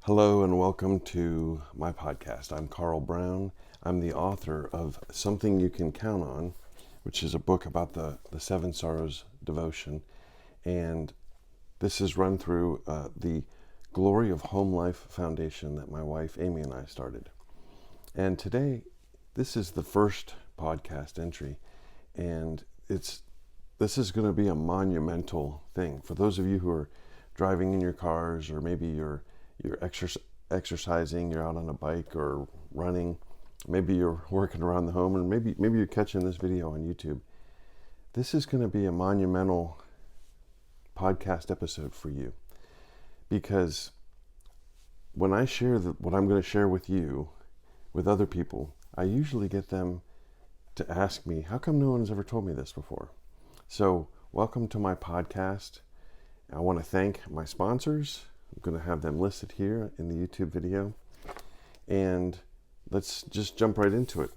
Hello and welcome to my podcast. I'm Carl Brown. I'm the author of Something You Can Count On, which is a book about the Seven Sorrows devotion. And this is run through the Glory of Home Life Foundation that my wife Amy and I started. And today, this is the first podcast entry, and this is going to be a monumental thing. For those of you who are driving in your cars, or maybe you're exercising, you're out on a bike or running, maybe you're working around the home, or maybe you're catching this video on YouTube. This is going to be a monumental podcast episode for you, because when I share what I'm going to share with you with other people, I usually get them to ask me, how come no one's ever told me this before? So welcome to my podcast. I want to thank my sponsors. I'm going to have them listed here in the YouTube video. And let's just jump right into it.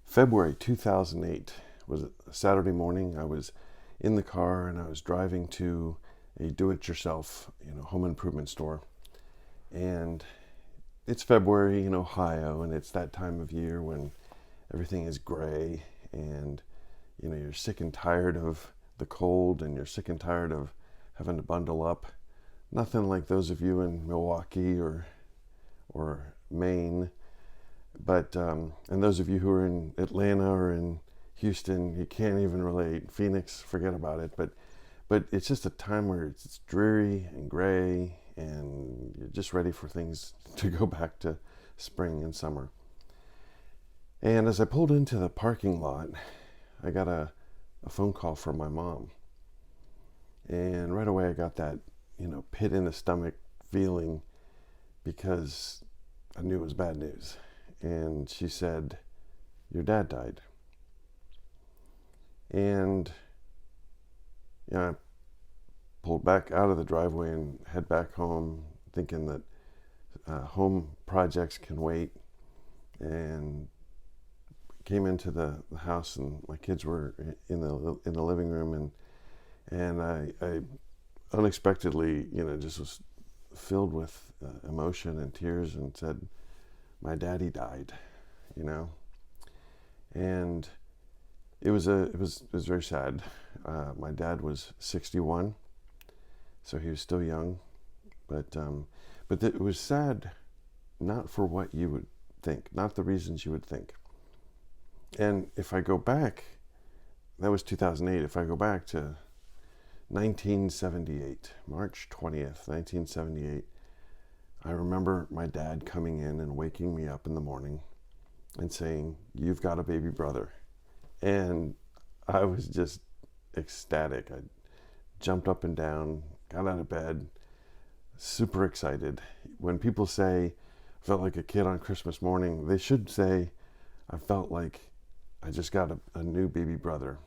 February 2008 was a Saturday morning. I was in the car and I was driving to a do-it-yourself, home improvement store. And it's February in Ohio, and it's that time of year when everything is gray, and you're sick and tired of the cold, and you're sick and tired of having to bundle up. Nothing like those of you in Milwaukee or Maine, but and those of you who are in Atlanta or in Houston, you can't even relate. Phoenix, forget about it. But it's just a time where it's dreary and gray, and you're just ready for things to go back to spring and summer. And as I pulled into the parking lot, I got a phone call from my mom. And right away I got that, pit in the stomach feeling, because I knew it was bad news. And she said, "Your dad died." And I pulled back out of the driveway and head back home, thinking that home projects can wait, and came into the house, and my kids were in the living room, and I unexpectedly just was filled with emotion and tears, and said, "My daddy died," and it was very sad. My dad was 61, so he was still young, but it was sad, not for what you would think, not the reasons you would think. And if I go back, that was 2008. If I go back to 1978, March 20th, 1978, I remember my dad coming in and waking me up in the morning and saying, "You've got a baby brother." And I was just ecstatic. I jumped up and down, got out of bed, super excited. When people say, "I felt like a kid on Christmas morning," they should say, "I felt like I just got a new baby brother."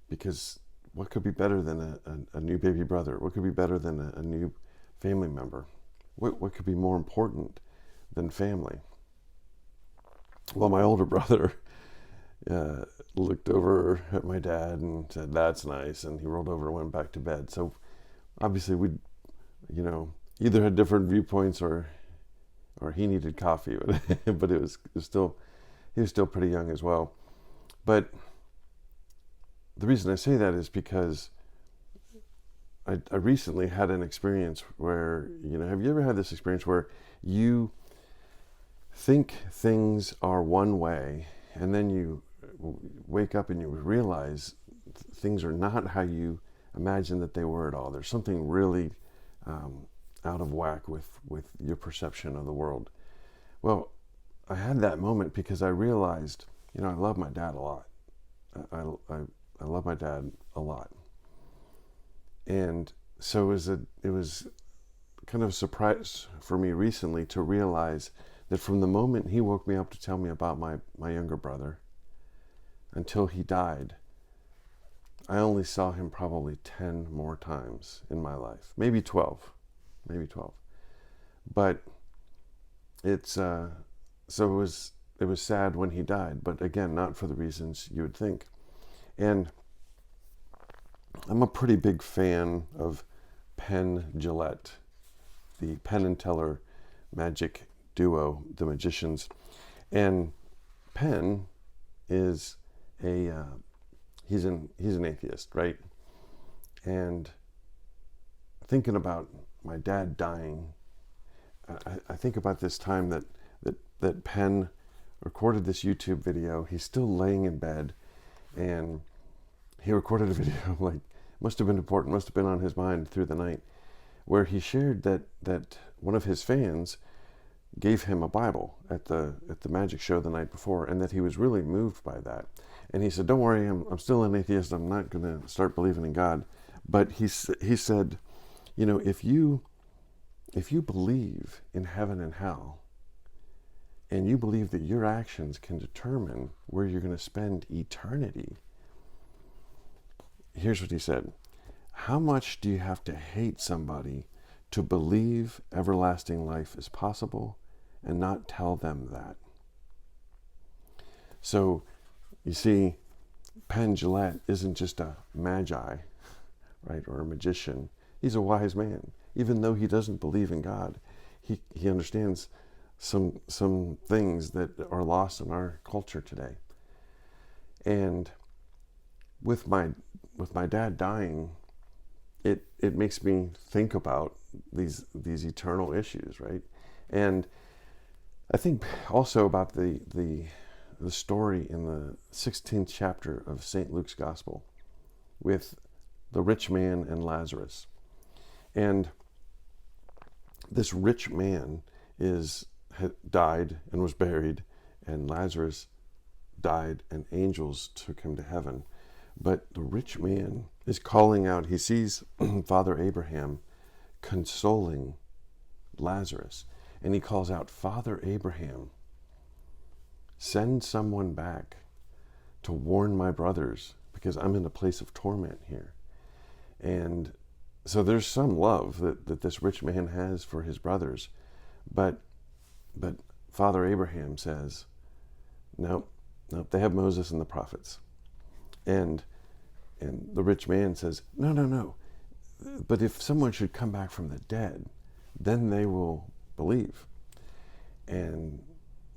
Because what could be better than a new baby brother? What could be better than a new family member? What could be more important than family? Well, my older brother looked over at my dad and said, "That's nice," and he rolled over and went back to bed. So obviously we, either had different viewpoints, or he needed coffee, but he was still pretty young as well. But the reason I say that is because I recently had an experience where, have you ever had this experience where you think things are one way, and then you wake up and you realize things are not how you imagined that they were at all? There's something really out of whack with your perception of the world. Well, I had that moment because I realized, I love my dad a lot. I love my dad a lot. And so it was kind of a surprise for me recently to realize that from the moment he woke me up to tell me about my younger brother until he died, I only saw him probably 10 more times in my life. Maybe 12. But it's so it was sad when he died, but again, not for the reasons you would think. And I'm a pretty big fan of Penn Jillette. the Penn and Teller magic duo, the Magicians. And Penn is he's an atheist, right? And thinking about my dad dying, I think about this time that Penn recorded this YouTube video. He's still laying in bed, and he recorded a video, like, must have been important, must have been on his mind through the night, where he shared that one of his fans gave him a Bible at the magic show the night before, and that he was really moved by that. And he said, "Don't worry, I'm still an atheist. I'm not going to start believing in God." But he said, you know, if you believe in heaven and hell, and you believe that your actions can determine where you're going to spend eternity, here's what he said: how much do you have to hate somebody to believe everlasting life is possible and not tell them that? So, you see, Penn Jillette isn't just a magi, right, or a magician. He's a wise man. Even though he doesn't believe in God, he understands some things that are lost in our culture today. And with my dad dying, it makes me think about these eternal issues, right? And I think also about the story in the 16th chapter of St. Luke's Gospel with the rich man and Lazarus. And this rich man had died and was buried, and Lazarus died, and angels took him to heaven. But the rich man is calling out. He sees Father Abraham consoling Lazarus, and he calls out, "Father Abraham, send someone back to warn my brothers, because I'm in a place of torment here." And so there's some love that this rich man has for his brothers, but Father Abraham says, nope, they have Moses and the prophets. And the rich man says, no, but if someone should come back from the dead, then they will believe. And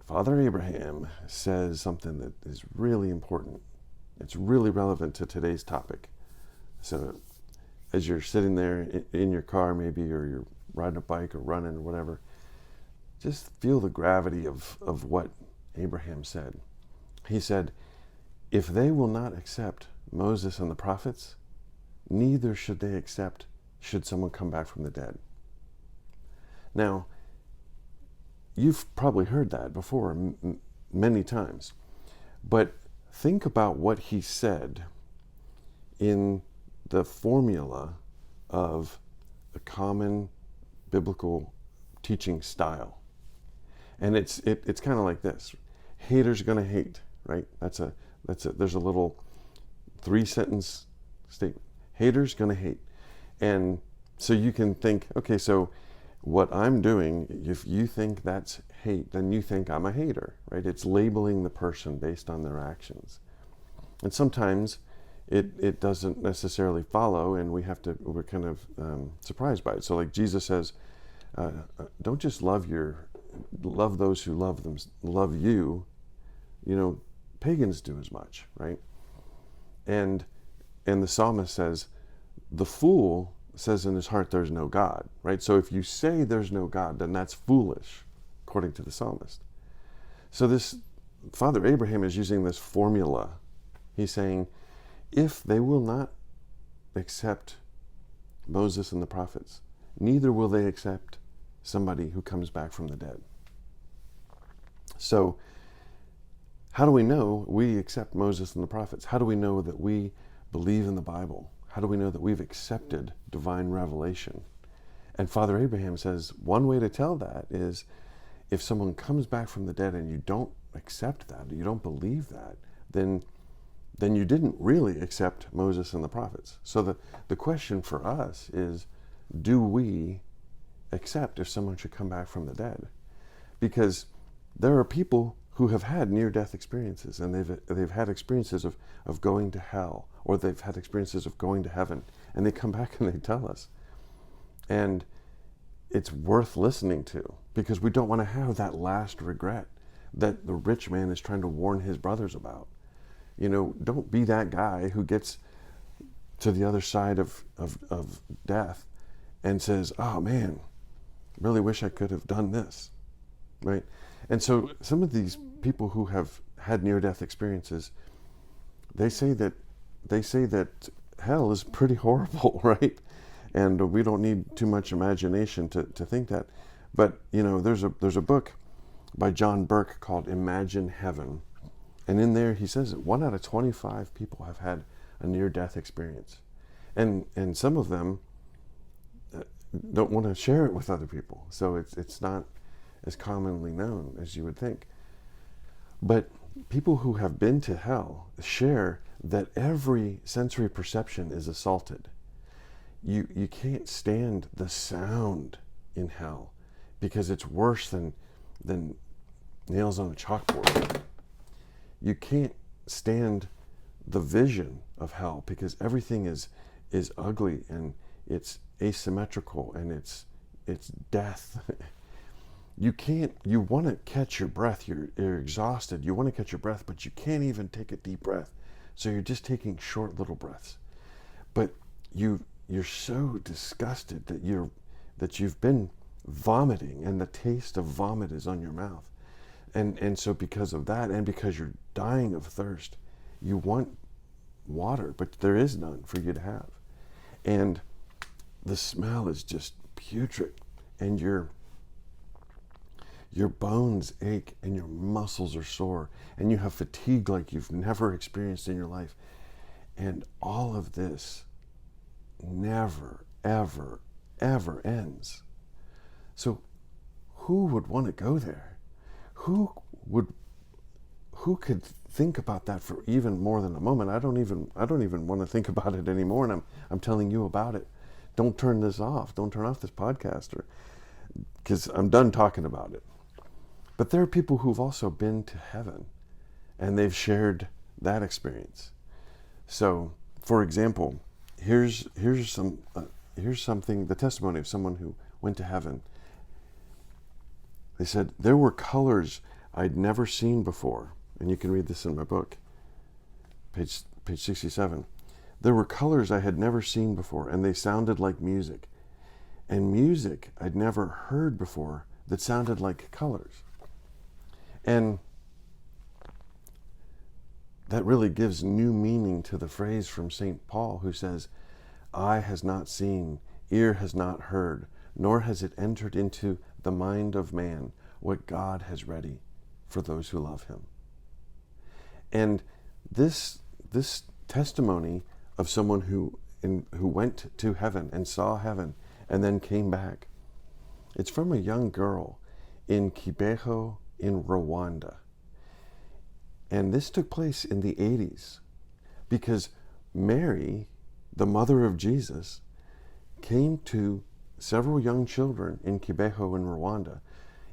Father Abraham says something that is really important. It's really relevant to today's topic. So as you're sitting there in your car maybe, or you're riding a bike or running or whatever, just feel the gravity of what Abraham said. He said, if they will not accept Moses and the prophets, neither should they accept should someone come back from the dead. Now, you've probably heard that before many times, but think about what he said in the formula of a common biblical teaching style. And it's kind of like this: haters gonna hate, right? That's a there's a little 3-sentence statement. Haters gonna hate. And so you can think, okay, so what I'm doing, if you think that's hate, then you think I'm a hater, right? It's labeling the person based on their actions. And sometimes it doesn't necessarily follow, and we're kind of surprised by it. So like Jesus says, don't just love those who love you. You know, pagans do as much, right? And the psalmist says, the fool says in his heart there's no God, right? So if you say there's no God, then that's foolish, according to the psalmist. So this Father Abraham is using this formula. He's saying, if they will not accept Moses and the prophets, neither will they accept somebody who comes back from the dead. So how do we know we accept Moses and the prophets? How do we know that we believe in the Bible? How do we know that we've accepted divine revelation? And Father Abraham says one way to tell that is if someone comes back from the dead and you don't accept that, you don't believe that, then you didn't really accept Moses and the prophets. So the question for us is, do we accept if someone should come back from the dead? Because there are people who have had near-death experiences, and they've had experiences of going to hell, or they've had experiences of going to heaven, and they come back and they tell us. And it's worth listening to, because we don't want to have that last regret that the rich man is trying to warn his brothers about. Don't be that guy who gets to the other side of death and says, oh man, really wish I could have done this, right? And so some of these people who have had near-death experiences, they say that hell is pretty horrible, right? And we don't need too much imagination to think that. But there's a book by John Burke called Imagine Heaven, and in there he says that 1 out of 25 people have had a near-death experience, and some of them don't want to share it with other people, so it's not as commonly known as you would think. But people who have been to hell share that every sensory perception is assaulted. You can't stand the sound in hell because it's worse than nails on a chalkboard. You can't stand the vision of hell because everything is ugly and it's asymmetrical and it's death. You want to catch your breath. You're exhausted. You want to catch your breath, but you can't even take a deep breath. So you're just taking short little breaths. But you're so disgusted that you've been vomiting, and the taste of vomit is on your mouth. And so because of that, and because you're dying of thirst, you want water, but there is none for you to have. And the smell is just putrid, and your bones ache and your muscles are sore and you have fatigue like you've never experienced in your life. And all of this never, ever, ever ends. So who would want to go there? Who could think about that for even more than a moment? I don't even want to think about it anymore, and I'm telling you about it. Don't turn this off. Don't turn off this podcast, because I'm done talking about it. But there are people who've also been to heaven, and they've shared that experience. So, for example, here's something, the testimony of someone who went to heaven. They said, there were colors I'd never seen before. And you can read this in my book, page 67. There were colors I had never seen before, and they sounded like music. And music I'd never heard before that sounded like colors. And that really gives new meaning to the phrase from St. Paul, who says, eye has not seen, ear has not heard, nor has it entered into the mind of man what God has ready for those who love him. And this testimony of someone who went to heaven and saw heaven and then came back, it's from a young girl in Kibeho in Rwanda. And this took place in the 80s because Mary, the mother of Jesus, came to several young children in Kibeho in Rwanda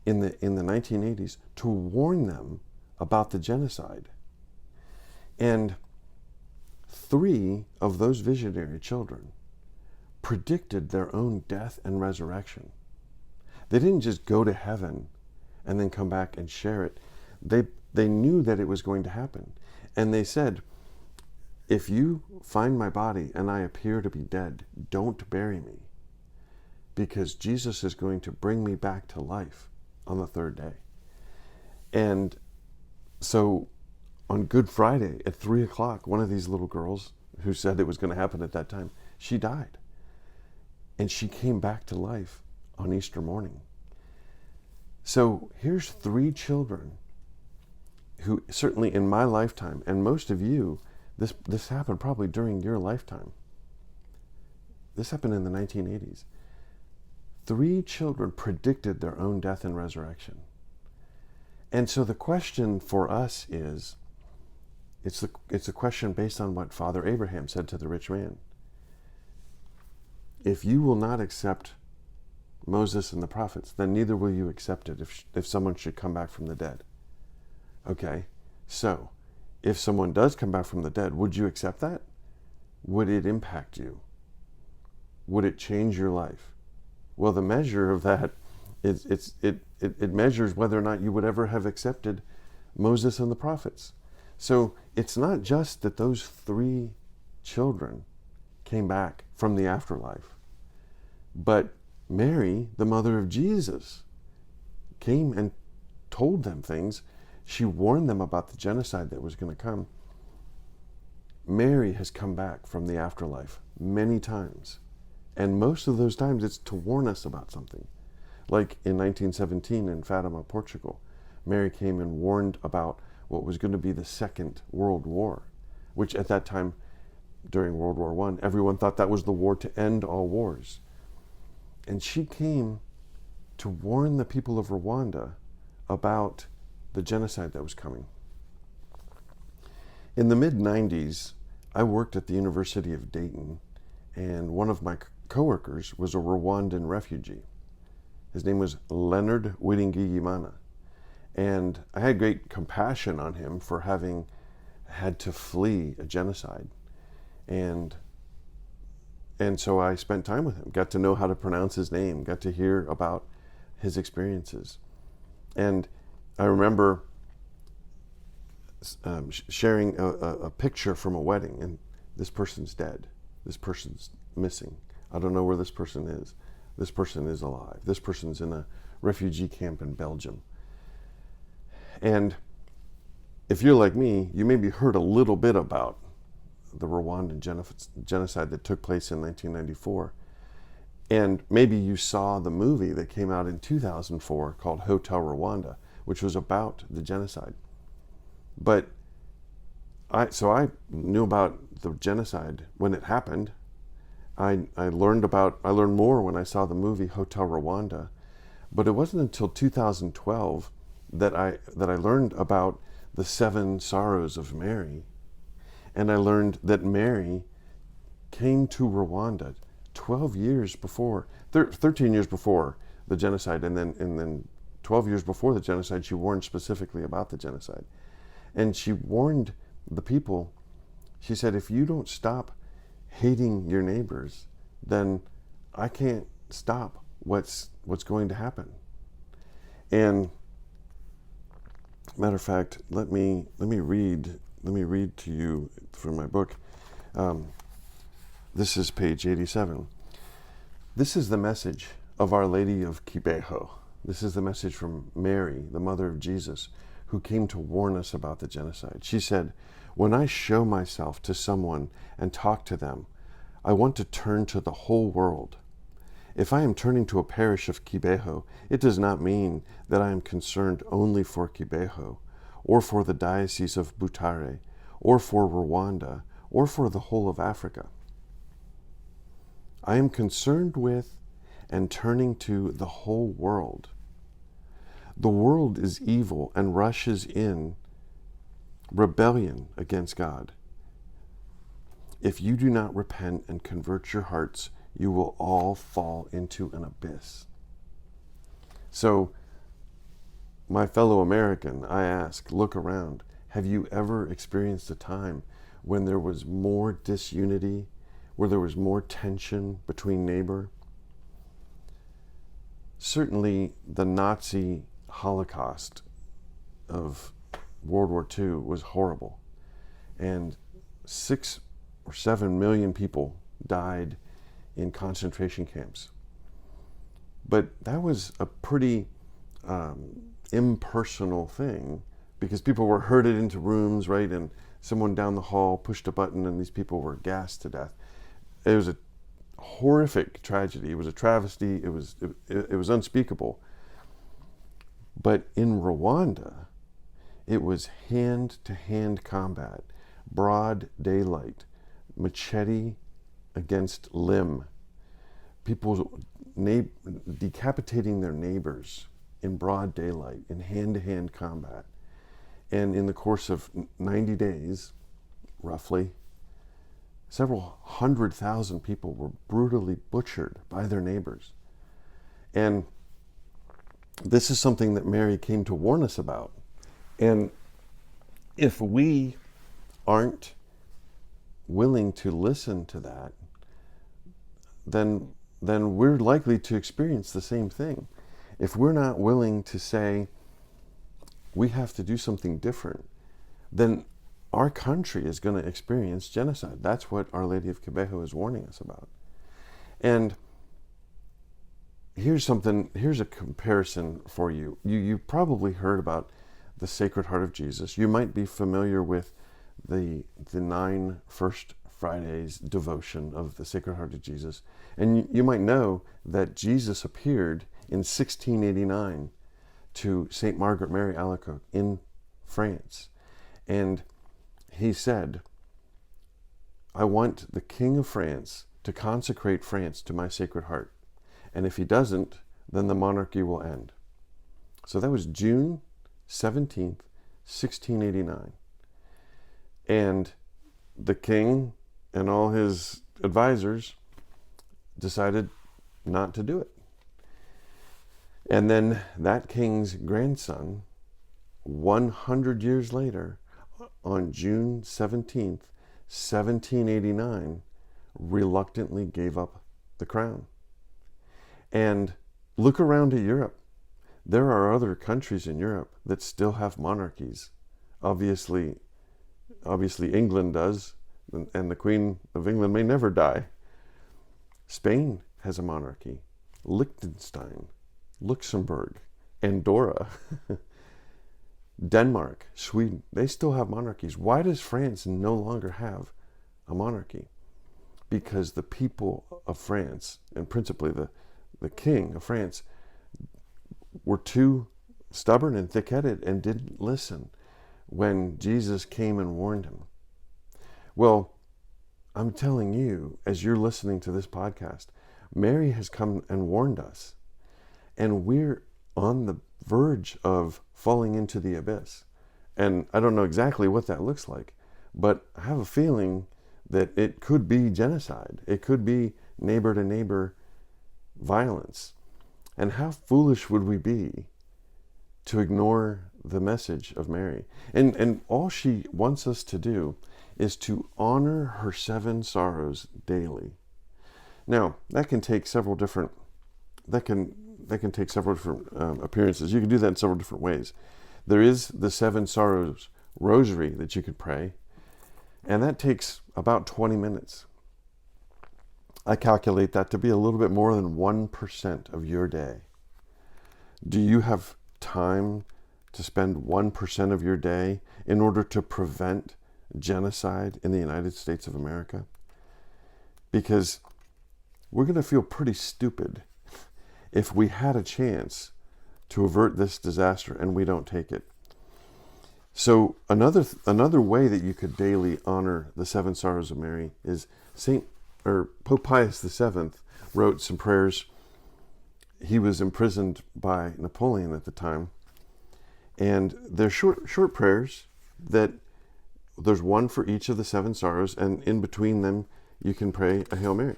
in the 1980s to warn them about the genocide. And 3 of those visionary children predicted their own death and resurrection. They didn't just go to heaven and then come back and share it. They knew that it was going to happen. And they said, if you find my body and I appear to be dead, don't bury me, because Jesus is going to bring me back to life on the 3rd day. And so on Good Friday at 3 o'clock, one of these little girls who said it was going to happen at that time, she died. And she came back to life on Easter morning. So here's 3 children who, certainly in my lifetime, and most of you, this happened probably during your lifetime. This happened in the 1980s. 3 children predicted their own death and resurrection. And so the question for us is, it's a question based on what Father Abraham said to the rich man. If you will not accept Moses and the prophets, then neither will you accept it if someone should come back from the dead. Okay, so if someone does come back from the dead, would you accept that? Would it impact you? Would it change your life? Well, the measure of that it measures whether or not you would ever have accepted Moses and the prophets. So it's not just that those 3 children came back from the afterlife, but Mary, the mother of Jesus, came and told them things. She warned them about the genocide that was going to come. Mary has come back from the afterlife many times. And most of those times it's to warn us about something. Like in 1917 in Fatima, Portugal, Mary came and warned about what was going to be the Second World War, which at that time, during World War I, everyone thought that was the war to end all wars. And she came to warn the people of Rwanda about the genocide that was coming. In the mid-90s, I worked at the University of Dayton, and one of my coworkers was a Rwandan refugee. His name was Leonard Wiringiyimana. And I had great compassion on him for having had to flee a genocide. And so I spent time with him, got to know how to pronounce his name, got to hear about his experiences. And I remember sharing a picture from a wedding, and this person's dead. This person's missing. I don't know where this person is. This person is alive. This person's in a refugee camp in Belgium. And if you're like me, you maybe heard a little bit about the Rwandan genocide that took place in 1994. And maybe you saw the movie that came out in 2004 called Hotel Rwanda, which was about the genocide. But I knew about the genocide when it happened. I learned more when I saw the movie Hotel Rwanda. But it wasn't until 2012 that I learned about the 7 sorrows of Mary. And I learned that Mary came to Rwanda 13 years before the genocide, and then 12 years before the genocide, she warned specifically about the genocide. And she warned the people, she said, if you don't stop hating your neighbors, then I can't stop what's going to happen. And matter of fact, let me read to you from my book. This is page 87. This is the message of Our Lady of Kibeho. This is the message from Mary, the mother of Jesus, who came to warn us about the genocide. She said, when I show myself to someone and talk to them, I want to turn to the whole world. If I am turning to a parish of Kibeho, it does not mean that I am concerned only for Kibeho, or for the Diocese of Butare, or for Rwanda, or for the whole of Africa. I am concerned with and turning to the whole world. The world is evil and rushes in rebellion against God. If you do not repent and convert your hearts, you will all fall into an abyss. So, my fellow American, I ask, look around. Have you ever experienced a time when there was more disunity, where there was more tension between neighbor? Certainly, the Nazi Holocaust of World War II was horrible. And 6 or 7 million people died in concentration camps. But that was a pretty impersonal thing, because people were herded into rooms, right? And someone down the hall pushed a button and these people were gassed to death. It was a horrific tragedy. It was a travesty. It was unspeakable. But in Rwanda, it was hand-to-hand combat, broad daylight, machete against limb, people decapitating their neighbors in broad daylight, in hand-to-hand combat. And in the course of 90 days, roughly, several 100,000 people were brutally butchered by their neighbors. And this is something that Mary came to warn us about. And if we aren't willing to listen to that, then then we're likely to experience the same thing. If we're not willing to say we have to do something different, then our country is going to experience genocide. That's what Our Lady of Kibeho is warning us about. And here's a comparison for you. You probably heard about the Sacred Heart of Jesus. You might be familiar with the 9 First Fridays devotion of the Sacred Heart of Jesus. And you might know that Jesus appeared in 1689 to St. Margaret Mary Alacoque in France. And he said, I want the King of France to consecrate France to my Sacred Heart. And if he doesn't, then the monarchy will end. So that was June 17th, 1689. And the king and all his advisors decided not to do it. And then that king's grandson, 100 years later, on June 17th, 1789, reluctantly gave up the crown. And look around at Europe. There are other countries in Europe that still have monarchies. Obviously England does, and the Queen of England may never die. Spain has a monarchy. Liechtenstein, Luxembourg, Andorra, Denmark, Sweden, they still have monarchies. Why does France no longer have a monarchy? Because the people of France, and principally the king of France, were too stubborn and thick-headed and didn't listen when Jesus came and warned him. Well, I'm telling you, as you're listening to this podcast, Mary has come and warned us, and we're on the verge of falling into the abyss. And I don't know exactly what that looks like, but I have a feeling that it could be genocide. It could be neighbor to neighbor violence. And how foolish would we be to ignore the message of Mary? And all she wants us to do is to honor her 7 sorrows daily. Now, that can take several different appearances. You can do that in several different ways. There is the 7 sorrows rosary that you could pray, and that takes about 20 minutes. I calculate that to be a little bit more than 1% of your day. Do you have time to spend 1% of your day in order to prevent genocide in the United States of America? Because we're going to feel pretty stupid if we had a chance to avert this disaster and we don't take it. So another way that you could daily honor the 7 sorrows of Mary is Pope Pius VII wrote some prayers. He was imprisoned by Napoleon at the time, and they're short prayers that there's one for each of the 7 sorrows, and in between them you can pray a Hail Mary.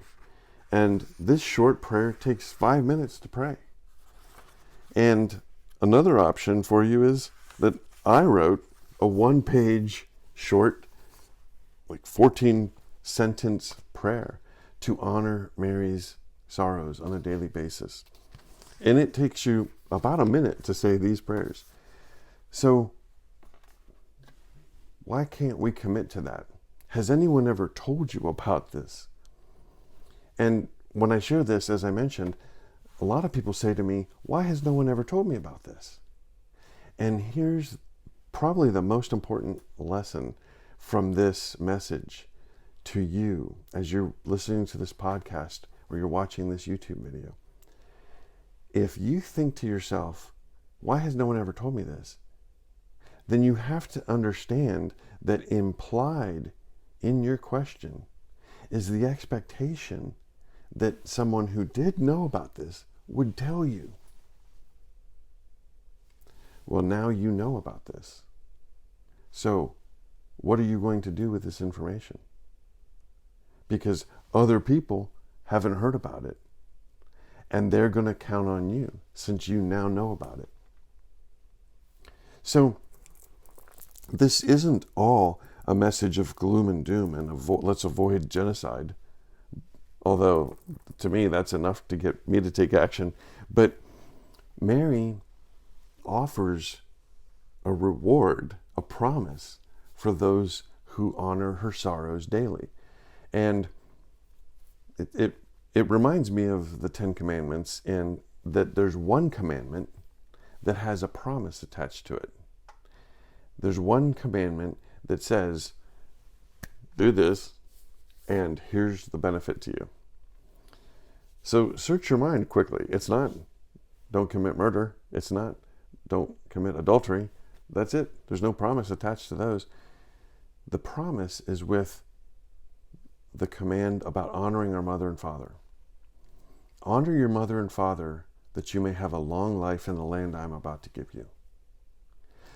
And this short prayer takes 5 minutes to pray. And another option for you is that I wrote a 1-page short, 14-sentence prayer to honor Mary's sorrows on a daily basis. And it takes you about a minute to say these prayers. So why can't we commit to that? Has anyone ever told you about this? And when I share this, as I mentioned, a lot of people say to me, why has no one ever told me about this? And here's probably the most important lesson from this message to you as you're listening to this podcast or you're watching this YouTube video. If you think to yourself, why has no one ever told me this? Then you have to understand that implied in your question is the expectation that someone who did know about this would tell you. Well, now you know about this. So, what are you going to do with this information? Because other people haven't heard about it, and they're going to count on you since you now know about it. So, this isn't all a message of gloom and doom and let's avoid genocide. although to me that's enough to get me to take action. But Mary offers a reward, a promise for those who honor her sorrows daily. And it reminds me of the Ten Commandments, and that there's one commandment that has a promise attached to it. There's one commandment that says, do this, and here's the benefit to you. So search your mind quickly. It's not, don't commit murder. It's not, don't commit adultery. That's it. There's no promise attached to those. The promise is with the command about honoring our mother and father. Honor your mother and father that you may have a long life in the land I'm about to give you.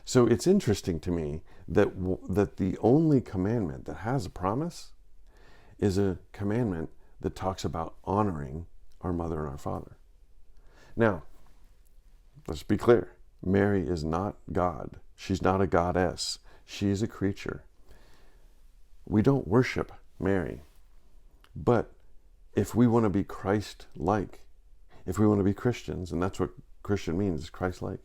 So it's interesting to me that the only commandment that has a promise is a commandment that talks about honoring our mother and our father. Now, let's be clear. Mary is not God. She's not a goddess. She is a creature. We don't worship Mary. But if we want to be Christ-like, if we want to be Christians, and that's what Christian means, is Christ-like,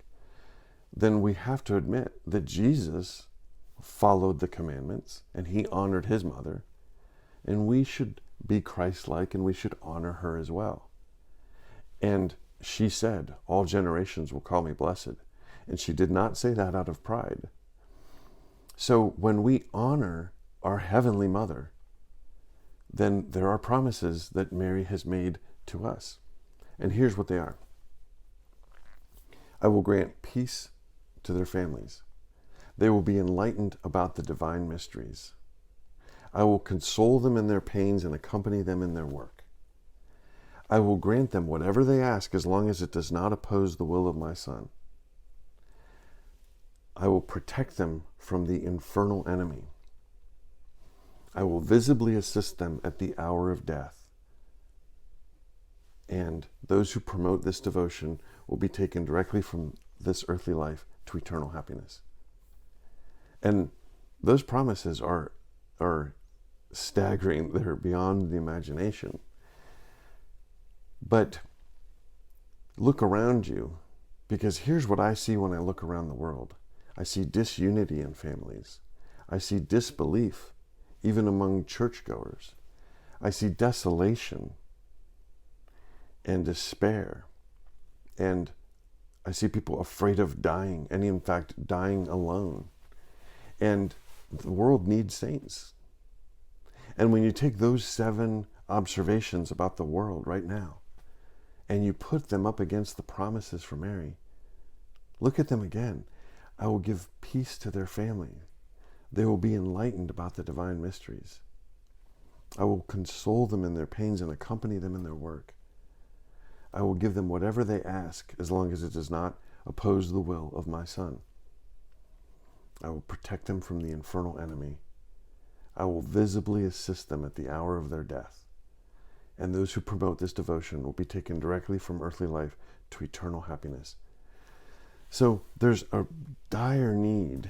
then we have to admit that Jesus followed the commandments and he honored his mother, and we should be Christ-like and we should honor her as well. And she said, all generations will call me blessed. And she did not say that out of pride. So when we honor our heavenly mother, then there are promises that Mary has made to us. And here's what they are. I will grant peace to their families. They will be enlightened about the divine mysteries. I will console them in their pains and accompany them in their work. I will grant them whatever they ask as long as it does not oppose the will of my Son. I will protect them from the infernal enemy. I will visibly assist them at the hour of death. And those who promote this devotion will be taken directly from this earthly life to eternal happiness. And those promises are staggering. They're beyond the imagination. But look around you, because here's what I see when I look around the world. I see disunity in families. I see disbelief, even among churchgoers. I see desolation and despair. And I see people afraid of dying, and in fact, dying alone. And the world needs saints. And when you take those 7 observations about the world right now, and you put them up against the promises for Mary, look at them again. I will give peace to their family. They will be enlightened about the divine mysteries. I will console them in their pains and accompany them in their work. I will give them whatever they ask as long as it does not oppose the will of my Son. I will protect them from the infernal enemy. I will visibly assist them at the hour of their death. And those who promote this devotion will be taken directly from earthly life to eternal happiness. So there's a dire need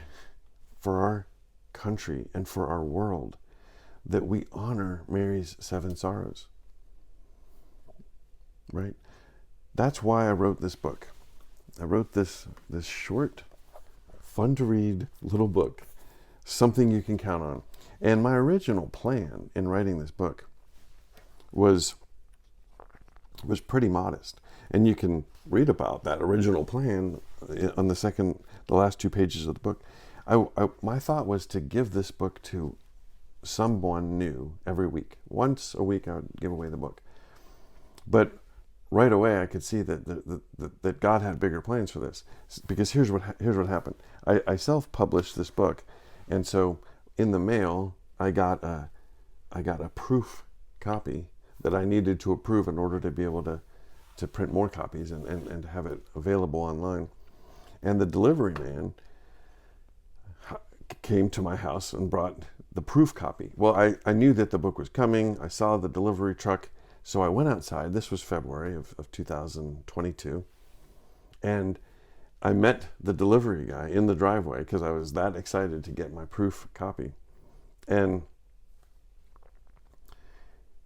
for our country and for our world that we honor Mary's 7 sorrows. Right? That's why I wrote this book. I wrote this short, fun to read little book, something you can count on. And my original plan in writing this book was pretty modest. And you can read about that original plan on the last 2 pages of the book. My thought was to give this book to someone new every week. Once a week I would give away the book. But right away I could see that God had bigger plans for this. Because here's what happened. I self-published this book, and so in the mail I got a proof copy that I needed to approve in order to be able to print more copies and have it available online. And the delivery man came to my house and brought the proof copy. Well, I knew that the book was coming. I saw the delivery truck. So I went outside. This was February of 2022. And I met the delivery guy in the driveway because I was that excited to get my proof copy. And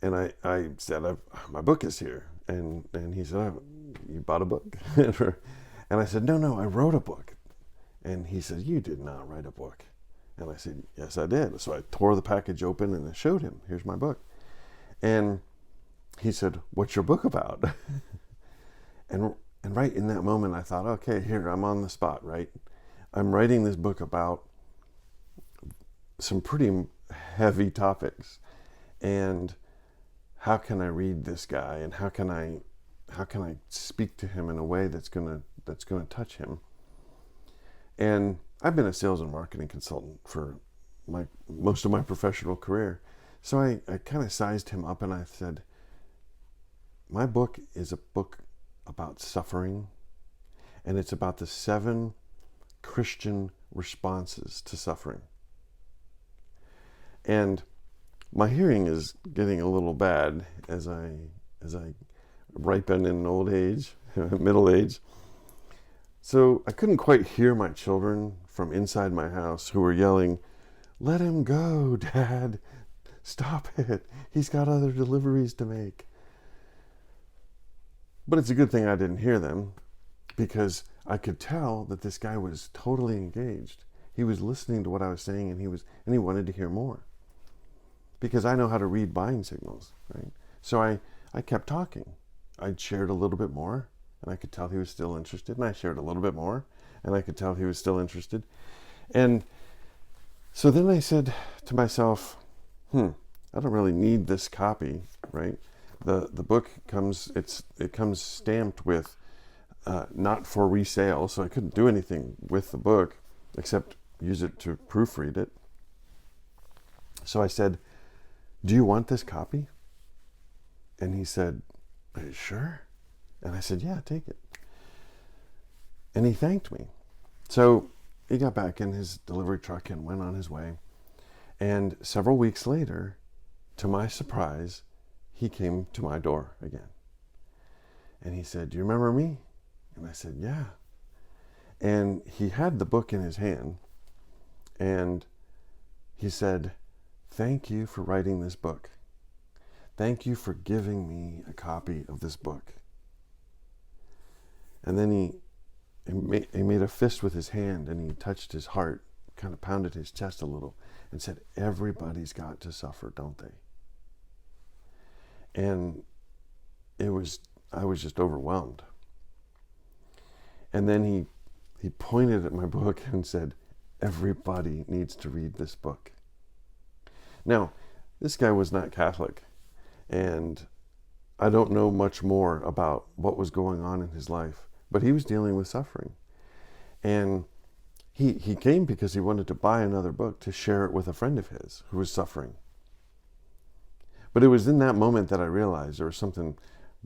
And I said, my book is here. And he said, you bought a book? And I said, no, I wrote a book. And he said, you did not write a book. And I said, yes, I did. So I tore the package open and I showed him, here's my book. And he said, what's your book about? and right in that moment, I thought, okay, here, I'm on the spot, right? I'm writing this book about some pretty heavy topics. And how can I read this guy? And how can I speak to him in a way that's gonna touch him? And I've been a sales and marketing consultant for most of my professional career. So I kind of sized him up and I said, my book is a book about suffering, and it's about the 7 Christian responses to suffering. And my hearing is getting a little bad as I ripen in old age, middle age. So I couldn't quite hear my children from inside my house who were yelling, let him go, Dad. Stop it. He's got other deliveries to make. But it's a good thing I didn't hear them, because I could tell that this guy was totally engaged. He was listening to what I was saying, and he wanted to hear more. Because I know how to read buying signals, right? So I kept talking. I shared a little bit more, and I could tell he was still interested. And I shared a little bit more, and I could tell he was still interested. And so then I said to myself, I don't really need this copy, right? The book comes stamped with not for resale, so I couldn't do anything with the book except use it to proofread it. So I said, do you want this copy? And he said, are you sure? And I said, yeah, take it. And he thanked me. So he got back in his delivery truck and went on his way. And several weeks later, to my surprise, he came to my door again. And he said, do you remember me? And I said, yeah. And he had the book in his hand. And he said, thank you for writing this book. Thank you for giving me a copy of this book. And then he made a fist with his hand, and he touched his heart, kind of pounded his chest a little, and said, everybody's got to suffer, don't they? And I was just overwhelmed. And then he pointed at my book and said, everybody needs to read this book. Now, this guy was not Catholic, and I don't know much more about what was going on in his life, but he was dealing with suffering. And he came because he wanted to buy another book to share it with a friend of his who was suffering. But it was in that moment that I realized there was something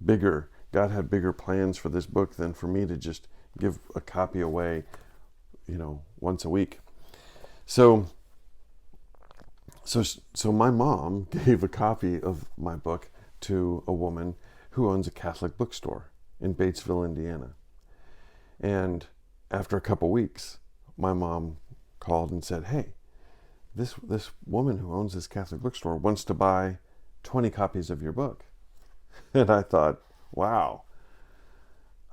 bigger. God had bigger plans for this book than for me to just give a copy away, once a week. So my mom gave a copy of my book to a woman who owns a Catholic bookstore in Batesville, Indiana. And after a couple weeks, my mom called and said, hey, this woman who owns this Catholic bookstore wants to buy 20 copies of your book. And I thought, wow.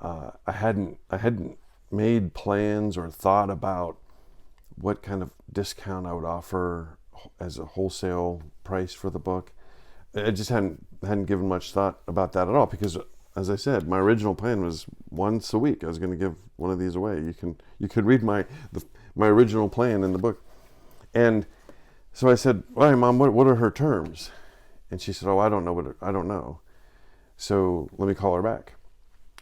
I hadn't made plans or thought about what kind of discount I would offer as a wholesale price for the book. I just hadn't given much thought about that at all, because as I said, my original plan was once a week I was going to give one of these away. You could read my original plan in the book. And so I said, well, hey, Mom, what are her terms? And she said, oh, I don't know. So let me call her back.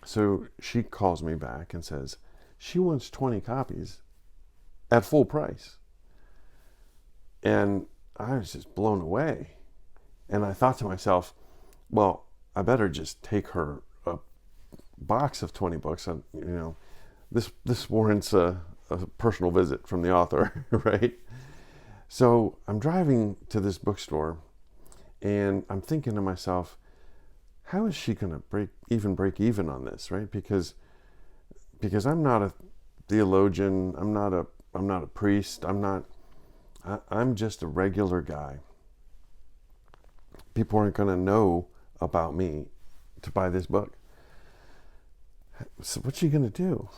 So she calls me back and says, she wants 20 copies at full price. And I was just blown away. And I thought to myself, well, I better just take her a box of 20 books. And, this warrants a personal visit from the author, right? So I'm driving to this bookstore, and I'm thinking to myself, how is she going to break even on this, right? Because I'm not a theologian, I'm not a priest, I'm just a regular guy. people aren't going to know about me to buy this book. So what's she going to do?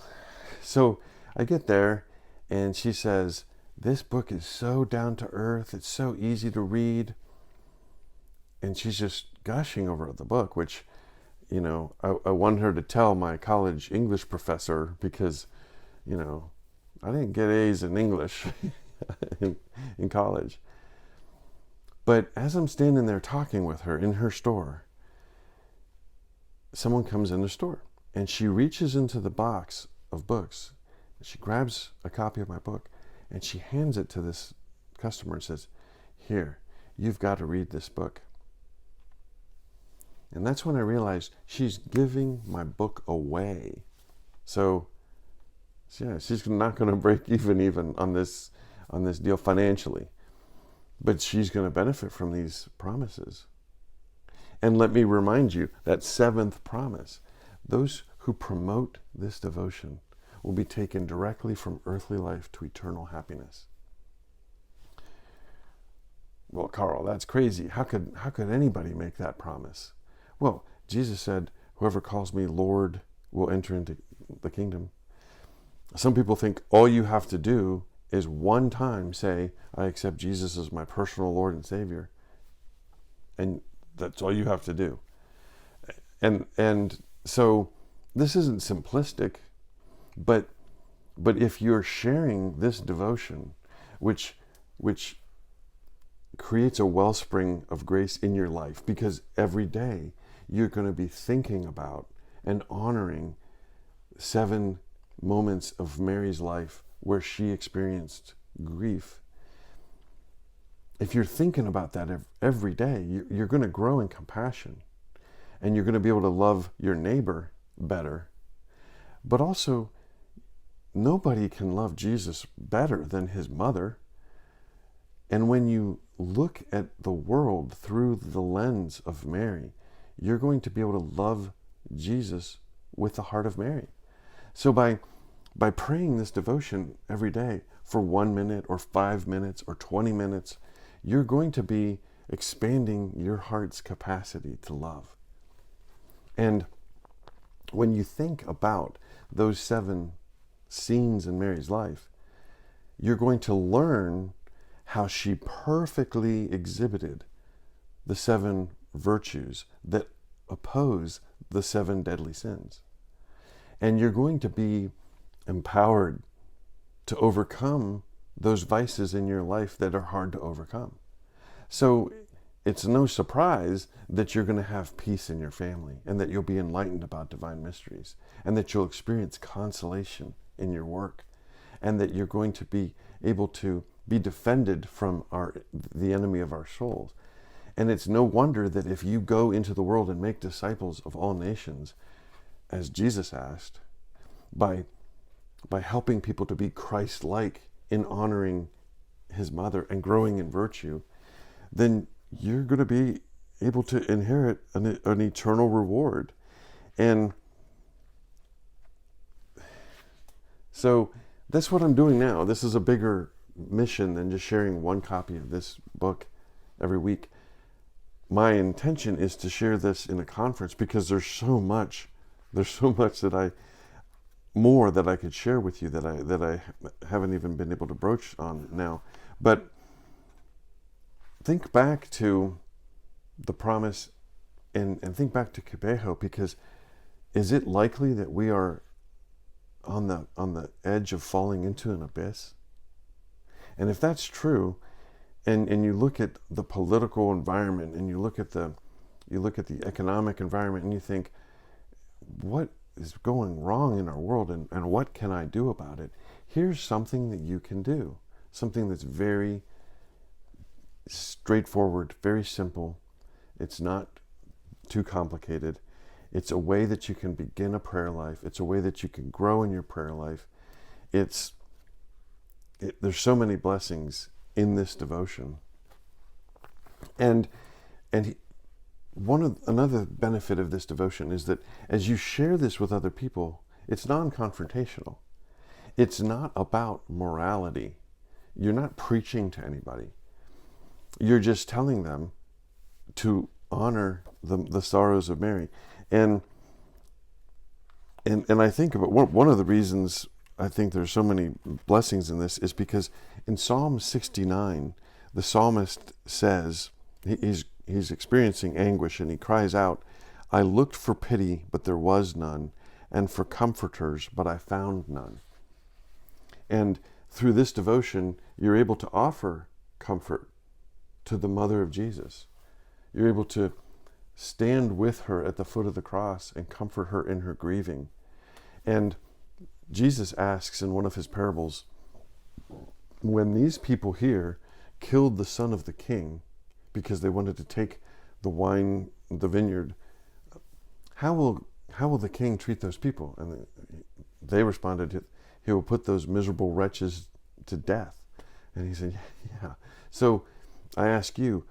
So I get there and she says, this book is so down to earth. It's so easy to read. And she's just gushing over the book, which, you know, I wanted her to tell my college English professor because, you know, I didn't get A's in English in college. But as I'm standing there talking with her in her store, someone comes in the store and she reaches into the box of books. She grabs a copy of my book and she hands it to this customer and says, here, you've got to read this book. And that's when I realized she's giving my book away. So yeah, she's not going to break even on this deal financially. But she's going to benefit from these promises. And let me remind you, that seventh promise, those who promote this devotion will be taken directly from earthly life to eternal happiness. Well, Carl, that's crazy. How could anybody make that promise? Well, Jesus said, whoever calls me Lord will enter into the kingdom. Some people think all you have to do is one time say, I accept Jesus as my personal Lord and Savior. And that's all you have to do. And so this isn't simplistic, but if you're sharing this devotion, which creates a wellspring of grace in your life, because every day you're going to be thinking about and honoring 7 moments of Mary's life where she experienced grief. If you're thinking about that every day, you're going to grow in compassion, and you're going to be able to love your neighbor better. But also, nobody can love Jesus better than his mother. And when you look at the world through the lens of Mary, you're going to be able to love Jesus with the heart of Mary. So by praying this devotion every day for 1 minute or 5 minutes or 20 minutes, you're going to be expanding your heart's capacity to love. And when you think about those 7 scenes in Mary's life, you're going to learn how she perfectly exhibited the 7 virtues that oppose the 7 deadly sins. And you're going to be empowered to overcome those vices in your life that are hard to overcome. So it's no surprise that you're going to have peace in your family, and that you'll be enlightened about divine mysteries, and that you'll experience consolation in your work, and that you're going to be able to be defended from the enemy of our souls. And it's no wonder that if you go into the world and make disciples of all nations, as Jesus asked, by helping people to be Christ-like in honoring his mother and growing in virtue, then you're going to be able to inherit an eternal reward. And so that's what I'm doing now. This is a bigger mission than just sharing one copy of this book every week. My intention is to share this in a conference, because there's so much that I could share with you that I haven't even been able to broach on now. But think back to the promise and think back to Kibeho, because is it likely that we are on the edge of falling into an abyss? And if that's true, and you look at the political environment, and you look at the economic environment, and you think, what is going wrong in our world, and what can I do about it? Here's something that you can do. Something that's very straightforward, very simple. It's not too complicated. It's a way that you can begin a prayer life. It's a way that you can grow in your prayer life. There's so many blessings in this devotion. And another benefit of this devotion is that as you share this with other people, it's non-confrontational. It's not about morality. You're not preaching to anybody. You're just telling them, to honor the sorrows of Mary. And I think about one of the reasons I think there's so many blessings in this is because in Psalm 69, the psalmist says, he's experiencing anguish, and he cries out, "I looked for pity, but there was none, and for comforters, but I found none." And through this devotion, you're able to offer comfort to the mother of Jesus. You're able to stand with her at the foot of the cross and comfort her in her grieving. And Jesus asks in one of his parables, when these people here killed the son of the king because they wanted to take the vineyard, how will the king treat those people? And they responded, he will put those miserable wretches to death. And he said, yeah. So I ask you,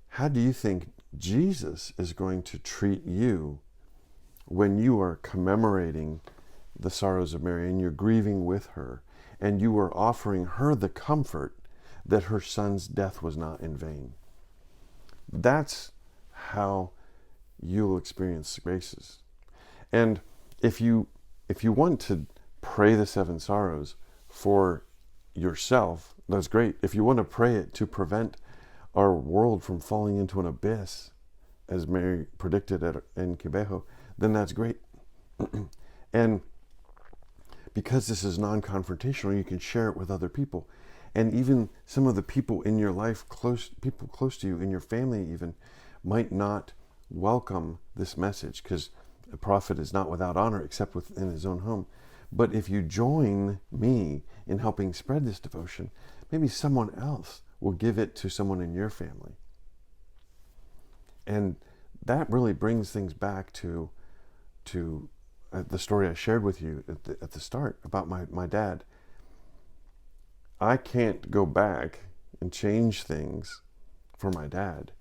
how do you think Jesus is going to treat you when you are commemorating the sorrows of Mary and you're grieving with her and you are offering her the comfort that her son's death was not in vain? That's how you'll experience graces. And if you want to pray the seven sorrows for yourself, that's great. If you want to pray it to prevent our world from falling into an abyss, as Mary predicted in Kibeho, then that's great. And because this is non-confrontational, you can share it with other people. And even some of the people in your life, people close to you, in your family even, might not welcome this message, because a prophet is not without honor except within his own home. But if you join me in helping spread this devotion, maybe someone else will give it to someone in your family. And that really brings things back to the story I shared with you at the start about my dad. I can't go back and change things for my dad,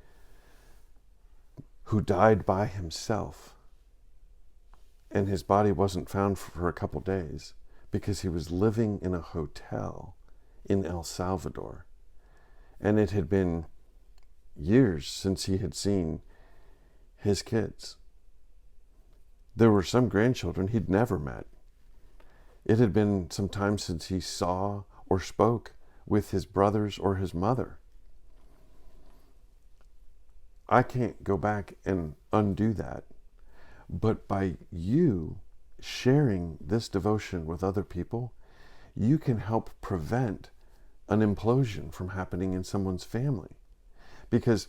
who died by himself, and his body wasn't found for a couple days because he was living in a hotel in El Salvador. And it had been years since he had seen his kids. There were some grandchildren he'd never met. It had been some time since he saw or spoke with his brothers or his mother. I can't go back and undo that. But by you sharing this devotion with other people, you can help prevent an implosion from happening in someone's family. Because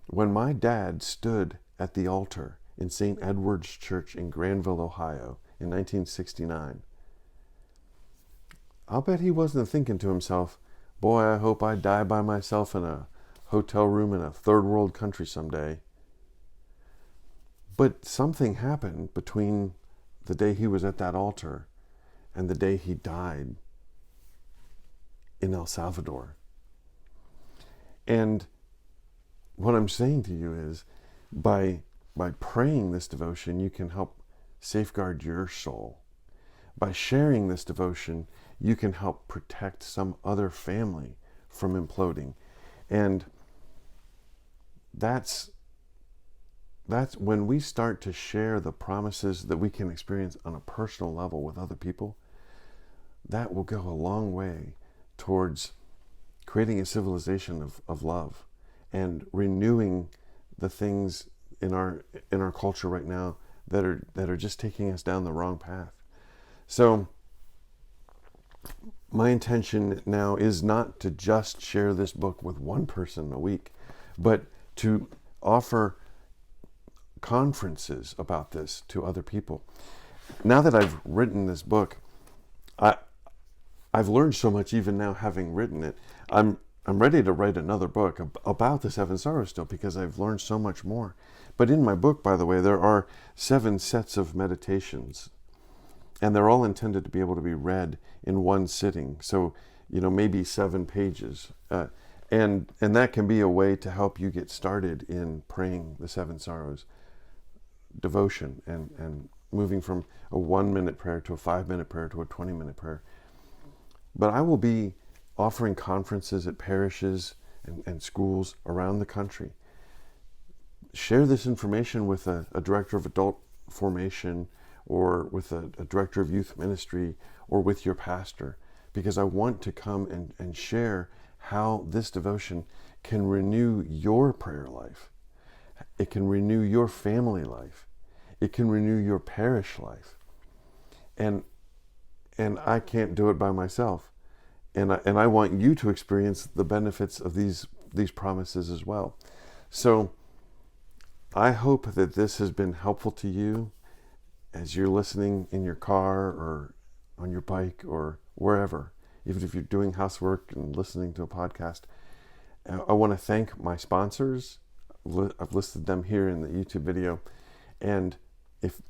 when my dad stood at the altar in St. Edward's Church in Granville, Ohio in 1969, I'll bet he wasn't thinking to himself, boy, I hope I die by myself in a hotel room in a third world country someday. But something happened between the day he was at that altar and the day he died in El Salvador. And what I'm saying to you is, by praying this devotion, you can help safeguard your soul. By sharing this devotion, you can help protect some other family from imploding. And that's when we start to share the promises that we can experience on a personal level with other people, that will go a long way towards creating a civilization of love and renewing the things in our culture right now that are just taking us down the wrong path. So my intention now is not to just share this book with one person a week, but to offer conferences about this to other people. Now that I've written this book, I've learned so much, even now having written it. I'm ready to write another book about the seven sorrows still, because I've learned so much more. But in my book, by the way, there are 7 sets of meditations, and they're all intended to be able to be read in one sitting. So, maybe 7 pages. And that can be a way to help you get started in praying the seven sorrows devotion and moving from a 1-minute prayer to a 5-minute prayer to a 20-minute prayer. But I will be offering conferences at parishes and schools around the country share this information with a director of adult formation, or with a director of youth ministry, or with your pastor, because I want to come and share how this devotion can renew your prayer life. It can renew your family life. It can renew your parish life. And I can't do it by myself. And I want you to experience the benefits of these promises as well. So I hope that this has been helpful to you as you're listening in your car or on your bike or wherever, even if you're doing housework and listening to a podcast. I want to thank my sponsors. I've listed them here in the YouTube video. And if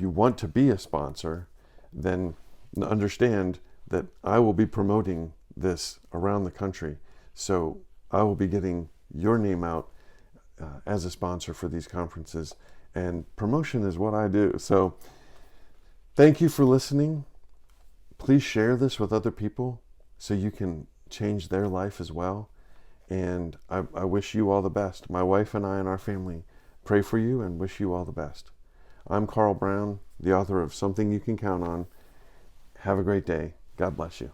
you want to be a sponsor, then understand that I will be promoting this around the country. So I will be getting your name out as a sponsor for these conferences. And promotion is what I do. So thank you for listening. Please share this with other people so you can change their life as well. And I wish you all the best. My wife and I and our family pray for you and wish you all the best. I'm Carl Brown, the author of Something You Can Count On. Have a great day. God bless you.